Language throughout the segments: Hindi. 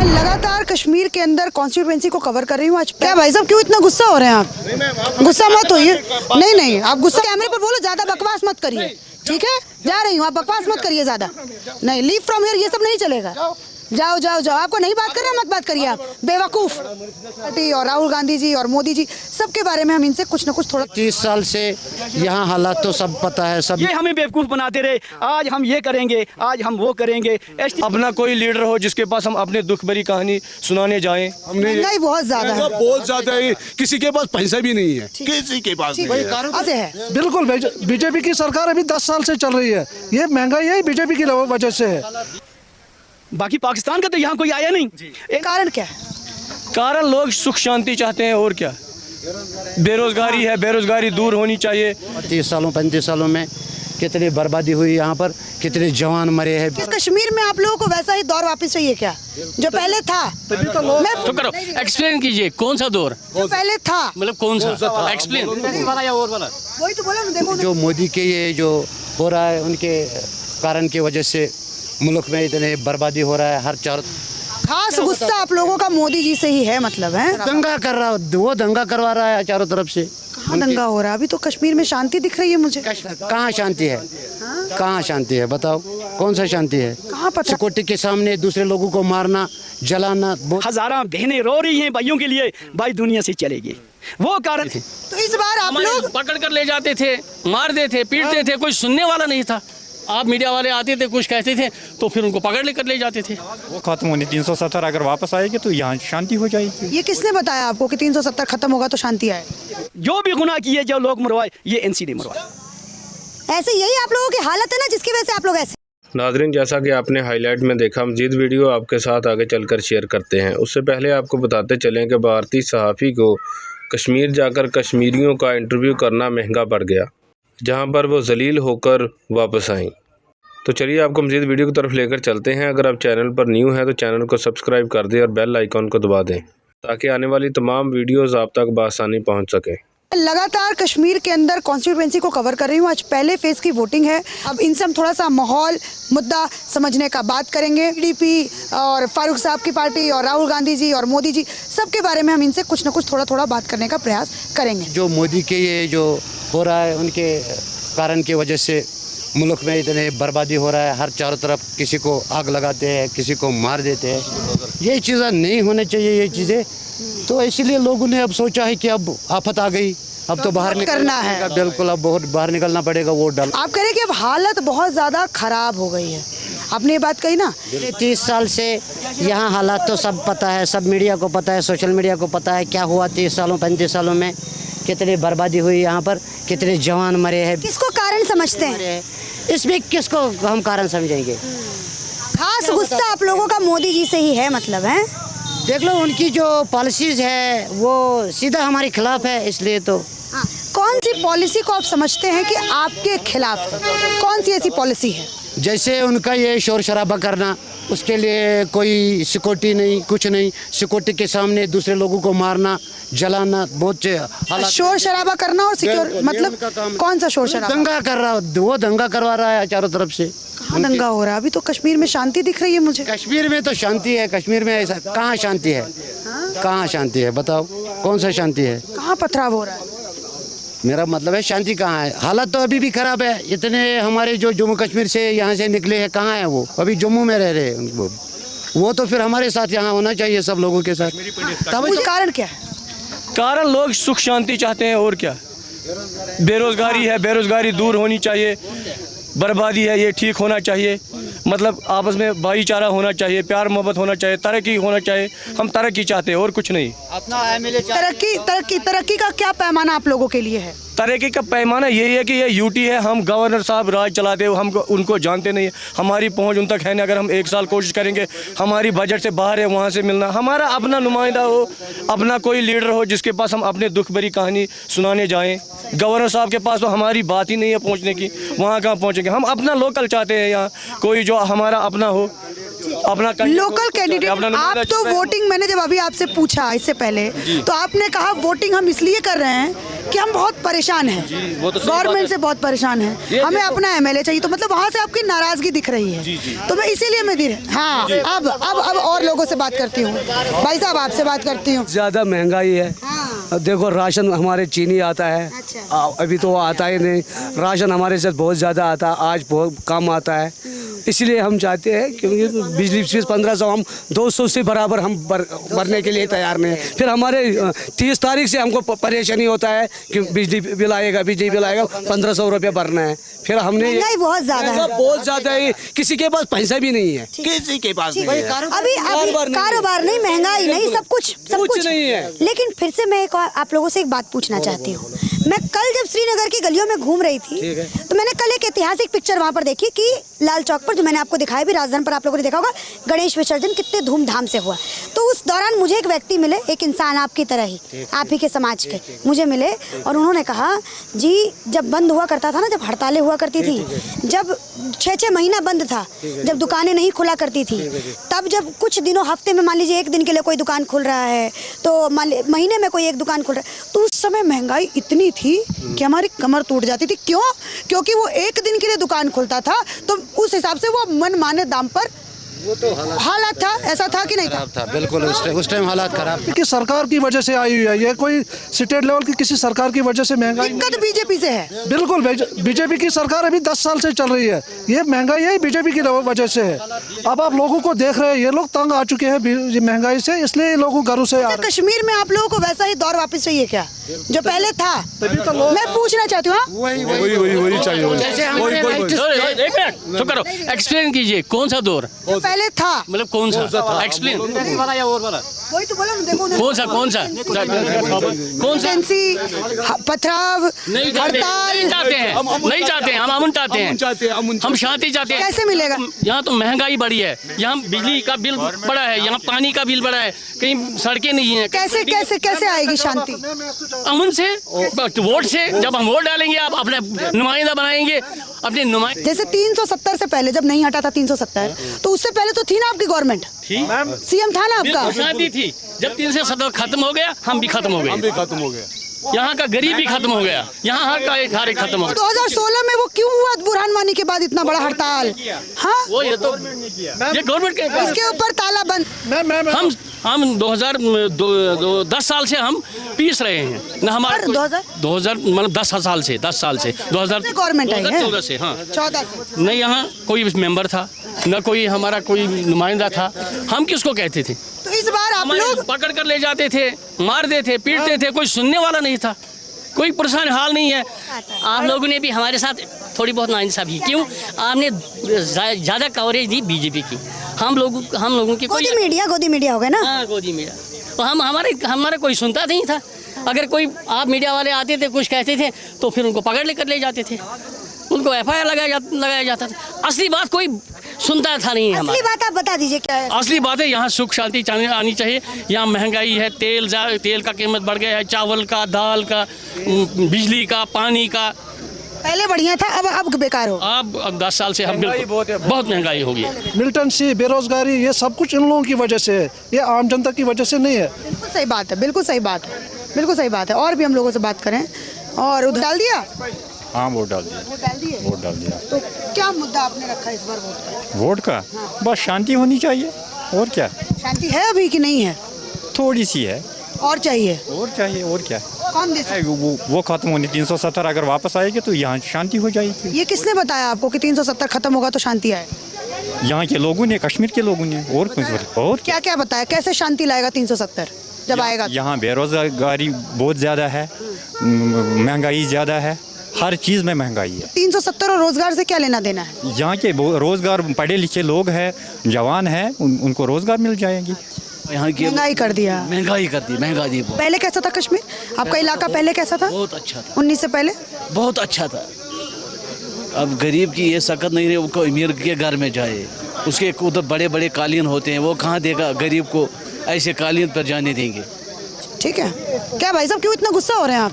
लगातार कश्मीर के अंदर कॉन्स्टिट्यूएंसी को कवर कर रही हूँ आज। क्या भाई साहब क्यों इतना गुस्सा हो रहे हैं आप? गुस्सा मत होइए। नहीं आप गुस्सा कैमरे पर बोलो, ज्यादा बकवास मत करिए, ठीक है? जा रही हूँ, आप बकवास मत करिए ज्यादा। नहीं, लीव फ्रॉम हियर, ये सब नहीं चलेगा। जाओ जाओ जाओ, आपको नहीं बात करना मत बात करिए आप, बेवकूफ। और राहुल गांधी जी और मोदी जी सबके बारे में हम इनसे कुछ न कुछ थोड़ा 30 साल से यहाँ हालात तो सब पता है, सब ये हमें बेवकूफ बनाते रहे। आज हम ये करेंगे, आज हम वो करेंगे। अपना कोई लीडर हो जिसके पास हम अपने दुख भरी कहानी सुनाने जाएं। महंगाई बहुत ज्यादा है, बहुत ज्यादा है, किसी के पास पैसा भी नहीं है, किसी के पास नहीं है। बिल्कुल बीजेपी की सरकार अभी 10 साल से चल रही है। ये महंगाई है बीजेपी की वजह से है। बाकी पाकिस्तान का तो यहाँ कोई आया नहीं। कारण क्या है? कारण लोग सुख शांति चाहते हैं और क्या। बेरोजगारी है, बेरोजगारी दूर होनी चाहिए। 30 सालों 35 सालों में कितनी बर्बादी हुई यहाँ पर, कितने जवान मरे हैं। इस कश्मीर में आप लोगों को वैसा ही दौर वापस चाहिए क्या जो पहले था? तो करो, एक्सप्लेन कीजिए कौन सा दौर जो पहले था, मतलब कौन सा एक्सप्लेन वही तो बोला ना। देखो जो मोदी के ये जो हो रहा है, उनके कारण की वजह से मुल्क में इतने बर्बादी हो रहा है। हर चार खास गुस्सा आप लोगों का मोदी जी से ही है, मतलब है दंगा कर रहा, वो दंगा करवा रहा है चारों तरफ से। कहाँ दंगा हो रहा है? अभी तो कश्मीर में शांति दिख रही है मुझे। कहाँ शांति है? कहाँ शांति है? बताओ कौन सा शांति है? कहाँ पता? सिक्योरिटी के सामने दूसरे लोगों को मारना, जलाना। हजारों बहनें रो रही हैं भाइयों के लिए, भाई दुनिया से चलेगी, वो कारण। तो इस बार आप लोग पकड़ कर ले जाते थे, मारते थे, पीटते थे, कोई सुनने वाला नहीं था। आप मीडिया वाले आते थे, कुछ कहते थे तो फिर उनको पकड़ लेकर ले जाते थे। वो खत्म होने 370 अगर वापस आएगी तो यहाँ शांति हो जाएगी। ये किसने बताया आपको कि 370 खत्म होगा तो शांति आएगी? जो भी गुनाह किए, जो लोग मरवाए, ये एनसी ने मरवाए। ऐसे यही आप लोगों की हालत है ना, जिसकी वजह से आप लोग ऐसे। नाज़रीन, जैसा कि आपने हाईलाइट में देखा, मज़ीद वीडियो आपके साथ आगे चलकर शेयर करते हैं। उससे पहले आपको बताते चलें कि भारतीय सहाफ़ी को कश्मीर जाकर कश्मीरियों का इंटरव्यू करना महंगा पड़ गया, जहां पर वो जलील होकर वापस आईं। तो चलिए आपको मज़ीद वीडियो की तरफ लेकर चलते हैं। अगर आप चैनल पर न्यू हैं तो चैनल को सब्सक्राइब कर दें और बेल आइकॉन को दबा दें ताकि आने वाली तमाम वीडियोस आप तक बआसानी पहुंच सकें। लगातार कश्मीर के अंदर कॉन्स्टिट्यूएंसी को कवर कर रही हूँ। आज पहले फेज की वोटिंग है। अब इनसे हम थोड़ा सा माहौल, मुद्दा समझने का बात करेंगे। PDP और फारूक साहब की पार्टी और राहुल गांधी जी और मोदी जी सबके बारे में हम इनसे कुछ न कुछ थोड़ा बात करने का प्रयास करेंगे। जो मोदी के ये जो हो रहा है, उनके कारण की वजह से मुल्क में इतने बर्बादी हो रहा है। हर चारों तरफ किसी को आग लगाते हैं, किसी को मार देते हैं। ये चीज़ें नहीं होने चाहिए, ये चीज़ें। तो इसीलिए लोगों ने अब सोचा है कि अब आफत आ गई, अब तो बाहर करना है। बिल्कुल, अब बहुत बाहर निकलना पड़ेगा वोट डाल। आप कह रहे कि अब हालत बहुत ज़्यादा ख़राब हो गई है, आपने ये बात कही ना। 30 साल से यहाँ हालात तो सब पता है, सब मीडिया को पता है, सोशल मीडिया को पता है क्या हुआ 30 सालों 35 सालों में। कितनी बर्बादी हुई यहाँ पर, कितने जवान मरे हैं। किसको कारण समझते हैं? इसमें किसको हम कारण समझेंगे? खास गुस्सा आप लोगों का मोदी जी से ही है, मतलब है। देख लो, उनकी जो पॉलिसीज है वो सीधा हमारे खिलाफ है, इसलिए तो। कौन सी पॉलिसी को आप समझते हैं कि आपके खिलाफ है? कौन सी ऐसी पॉलिसी है? जैसे उनका ये शोर शराबा करना, उसके लिए कोई सिक्योरिटी नहीं, कुछ नहीं। सिक्योरिटी के सामने दूसरे लोगों को मारना, जलाना, बहुत शोर शराबा करना और सिक्योर, मतलब कौन सा शोर शराबा? दंगा कर रहा, वो दंगा करवा रहा है चारों तरफ से। कहाँ दंगा हो रहा है? अभी तो कश्मीर में शांति दिख रही है मुझे। कश्मीर में तो शांति है, कश्मीर में ऐसा कहाँ शांति है? कहाँ शांति है? बताओ कौन सा शांति है? कहाँ पथराव हो रहा है? मेरा मतलब है शांति कहाँ है? हालत तो अभी भी खराब है। इतने हमारे जो जम्मू कश्मीर से यहाँ से निकले हैं, कहाँ है वो? अभी जम्मू में रह रहे हैं वो तो फिर हमारे साथ यहाँ होना चाहिए, सब लोगों के साथ। तब तो कारण क्या है? कारण लोग सुख शांति चाहते हैं और क्या। बेरोजगारी है, बेरोजगारी दूर होनी चाहिए। बर्बादी है, ये ठीक होना चाहिए। मतलब आपस में भाईचारा होना चाहिए, प्यार मोहब्बत होना चाहिए, तरक्की होना चाहिए। हम तरक्की चाहते हैं और कुछ नहीं। अपना MLA तरक्की का क्या पैमाना आप लोगों के लिए है? तरक्की का पैमाना यही है कि ये यूटी है, हम गवर्नर साहब राज चलाते हैं, हम उनको जानते नहीं है, हमारी पहुंच उन तक है नहीं। अगर हम 1 साल कोशिश करेंगे, हमारी बजट से बाहर है, वहाँ से मिलना। हमारा अपना नुमाइंदा हो, अपना कोई लीडर हो जिसके पास हम अपने दुख भरी कहानी सुनाने जाएं। गवर्नर साहब के पास तो हमारी बात ही नहीं है पहुँचने की, वहाँ कहाँ पहुँचेंगे। हम अपना लोकल चाहते हैं, यहाँ कोई जो हमारा अपना हो। अपना लोकल कैंडिडेट। आप तो वोटिंग, मैंने जब अभी आपसे पूछा इससे पहले तो आपने कहा वोटिंग हम इसलिए कर रहे हैं कि हम बहुत परेशान हैं, गवर्नमेंट से बहुत परेशान हैं, हमें अपना एमएलए चाहिए। तो मतलब वहाँ से आपकी नाराजगी दिख रही है, तो मैं इसीलिए मैं हाँ अब और लोगों से बात करती हूँ। भाई साहब आपसे बात करती हूँ। ज़्यादा महंगाई है। हाँ। देखो राशन हमारे चीनी आता है, अच्छा। अभी तो वो आता ही नहीं। राशन हमारे साथ बहुत ज़्यादा आता है, आज बहुत कम आता है। इसलिए हम चाहते हैं क्योंकि बिजली फीस 1500 हम 200 से बराबर हम भरने के लिए तैयार नहीं है। फिर हमारे 30 तारीख से हमको परेशानी होता है कि बिजली बिल आएगा 1500 रुपये भरना है। फिर हमने बहुत ज़्यादा है, बहुत ज़्यादा है, किसी के पास पैसा भी नहीं है, किसी के पास नहीं है। अभी कारोबार नहीं, महंगाई नहीं, सब कुछ नहीं है। लेकिन फिर से मैं एक और आप लोगों से एक बात पूछना चाहती हूँ। मैं कल जब श्रीनगर की गलियों में घूम रही थी तो मैंने कल एक ऐतिहासिक पिक्चर वहाँ पर देखी कि लाल चौक पर, जो मैंने आपको दिखाया भी, राजधानी पर आप लोगों ने देखा होगा, गणेश विसर्जन कितने धूमधाम से हुआ। तो उस दौरान मुझे एक व्यक्ति मिले, एक इंसान आपकी तरह ही, आप ही के समाज के मुझे मिले, और उन्होंने कहा जी जब बंद हुआ करता था ना, जब हड़तालें हुआ करती थी, जब 6-6 महीना बंद था, जब दुकानें नहीं खुला करती थी, तब जब कुछ दिनों हफ्ते में मान लीजिए एक दिन के लिए कोई दुकान खुल रहा है, तो महीने में कोई एक दुकान खुल रहा है, तो उस समय महंगाई इतनी थी कि हमारी कमर टूट जाती थी। क्यों? क्योंकि वो एक दिन के लिए दुकान खुलता था तो उस हिसाब से वो मनमाने दाम पर वो तो हालात था, ऐसा था कि नहीं था? बिल्कुल उस टाइम हालात खराब कि सरकार की वजह से आई हुई है, ये कोई स्टेट लेवल की किसी सरकार की वजह से महंगाई दिक्कत बीजेपी से है। बिल्कुल बीजेपी की सरकार अभी 10 साल से चल रही है, ये महंगाई है बीजेपी की वजह से है। अब आप लोगों को देख रहे हैं, ये लोग तंग आ चुके हैं महंगाई से, इसलिए ये लोगों घरों से आ रहे हैं। कश्मीर में आप लोगों को वैसा ही दौर वापस चाहिए क्या जो पहले था? मैं पूछना चाहती हूँ। वही चाहिए। तो करो एक्सप्लेन कीजिए कौन सा दौर जो पहले था, मतलब कौन सा एक्सप्लेन, वही तो बोला ना, देखो कौन सा पथराव, नहीं चाहते हैं, नहीं चाहते हैं, हम अमन चाहते हैं, हम शांति चाहते हैं। कैसे मिलेगा? यहाँ तो महंगाई बढ़ी है, यहाँ बिजली का बिल बढ़ा है, यहाँ पानी का बिल बढ़ा है, कहीं सड़कें नहीं है। कैसे आएगी शांति? अमन से, वोट से। जब हम वोट डालेंगे, आप अपने नुमाइंदा बनाएंगे, अपने नुमाइंदा। जैसे 370 से पहले जब नहीं हटा था 370, तो उससे पहले तो थी ना आपकी गवर्नमेंट, सीएम था ना आपका। शांति थी। जब 370 खत्म हो गया, हम भी खत्म हो गए, यहाँ का गरीब भी खत्म हो गया, यहाँ हर एक खत्म हो गया। 2016 में वो क्यों हुआ बुरहान वानी के बाद इतना बड़ा हड़ताल? हाँ, वो ये गवर्नमेंट के इसके ऊपर ताला बंद। हम 10 साल से हम पीस रहे हैं ना, हमारे 2000 मतलब 10 साल से 2000 गवर्नमेंट आई है 2014 से। हाँ 14 से नहीं, यहाँ कोई मेंबर था न, कोई हमारा कोई नुमाइंदा था। हम किसको कहते थे? तो इस बार आप लोग पकड़ कर ले जाते थे, मार देते, पीटते थे, कोई सुनने वाला नहीं था, कोई परेशान हाल नहीं है। आप लोगों ने भी हमारे साथ थोड़ी बहुत नाइंसाफी, क्यों आपने ज़्यादा कवरेज दी बीजेपी की? हम लोगों की गोदी मीडिया हो गया ना। हाँ, गोदी मीडिया। तो हमारा कोई सुनता नहीं था। अगर कोई आप मीडिया वाले आते थे, कुछ कहते थे, तो फिर उनको पकड़ लेकर ले जाते थे, उनको FIR लगाया जाता था। असली बात कोई सुनता था नहीं। असली बात आप बता दीजिए क्या है? असली बात है, यहाँ सुख शांति आनी चाहिए। यहाँ महंगाई है, तेल का कीमत बढ़ गया है, चावल का, दाल का, बिजली का, पानी का। पहले बढ़िया था, अब बेकार हो। अब 10 साल से हम बहुत महंगाई हो गई। मिलिटेंसी, बेरोजगारी, ये सब कुछ इन लोगों की वजह से है, ये आम जनता की वजह से नहीं है। बिल्कुल सही बात है, बिल्कुल सही बात है, बिल्कुल सही बात है। और भी हम लोगों से बात करें। और उधर डाल दिया? हाँ, वोट डाल दिया। तो क्या मुद्दा आपने रखा इस बार वोट का? बस शांति होनी चाहिए, और क्या? शांति है अभी कि नहीं है? थोड़ी सी है, और चाहिए, और क्या? कौन दे सकता? वो खत्म होनी, 370 अगर वापस आएगी तो यहाँ शांति हो जाएगी। ये किसने बताया आपको कि 370 खत्म होगा तो शांति आए? यहाँ के लोगों ने, कश्मीर के लोगों ने। और क्या बताया, कैसे शांति लाएगा 370 जब आएगा? यहाँ बेरोजगारी बहुत ज़्यादा है, महंगाई ज़्यादा है, हर चीज़ में महंगाई है। 370 और रोजगार से क्या लेना देना है? यहाँ के रोजगार, पढ़े लिखे लोग हैं, जवान हैं, उनको रोजगार मिल जाएगी। यहाँ की महंगाई कर दिया। महंगा दी। पहले कैसा था कश्मीर? आपका इलाका पहले कैसा था? बहुत अच्छा था। 19 से पहले बहुत अच्छा था। अब गरीब की ये सकत नहीं रही, वो अमीर के घर में जाए, उसके उधर बड़े बड़े कालीन होते हैं, वो कहाँ देगा गरीब को? ऐसे कालीन पर जाने देंगे? ठीक है। क्या भाई साहब क्यों इतना गुस्सा हो रहे हैं आप?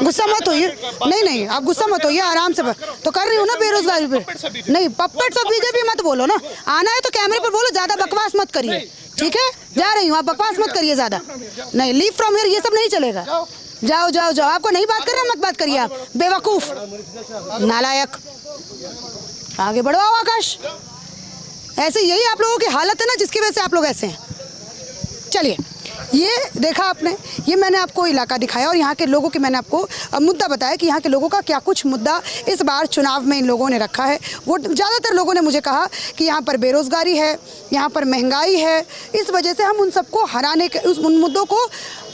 गुस्सा मत होइए, नहीं आप गुस्सा मत होइए, आराम से तो कर रही हूँ ना बेरोजगारी पे। नहीं पप्पेट तो बीजेपी मत बोलो ना, आना है तो कैमरे पर बोलो, ज्यादा बकवास मत करिए, ठीक है? जा रही हूँ, आप बकवास मत करिए ज्यादा। नहीं, लीव फ्रॉम हियर ये सब नहीं चलेगा। जाओ जाओ जाओ, आपको नहीं बात करना मत बात करिए आप, बेवकूफ नालायक। आगे बढ़ो आकाश। ऐसे यही आप लोगों की हालत है ना, जिसकी वजह से आप लोग ऐसे हैं। चलिए, ये देखा आपने, ये मैंने आपको इलाका दिखाया और यहाँ के लोगों के मैंने आपको मुद्दा बताया कि यहाँ के लोगों का क्या कुछ मुद्दा इस बार चुनाव में इन लोगों ने रखा है। वो ज़्यादातर लोगों ने मुझे कहा कि यहाँ पर बेरोज़गारी है, यहाँ पर महंगाई है, इस वजह से हम उन सबको हराने के, उन मुद्दों को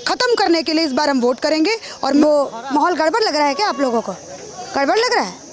ख़त्म करने के लिए इस बार हम वोट करेंगे। और वो माहौल गड़बड़ लग रहा है क्या आप लोगों को? गड़बड़ लग रहा है?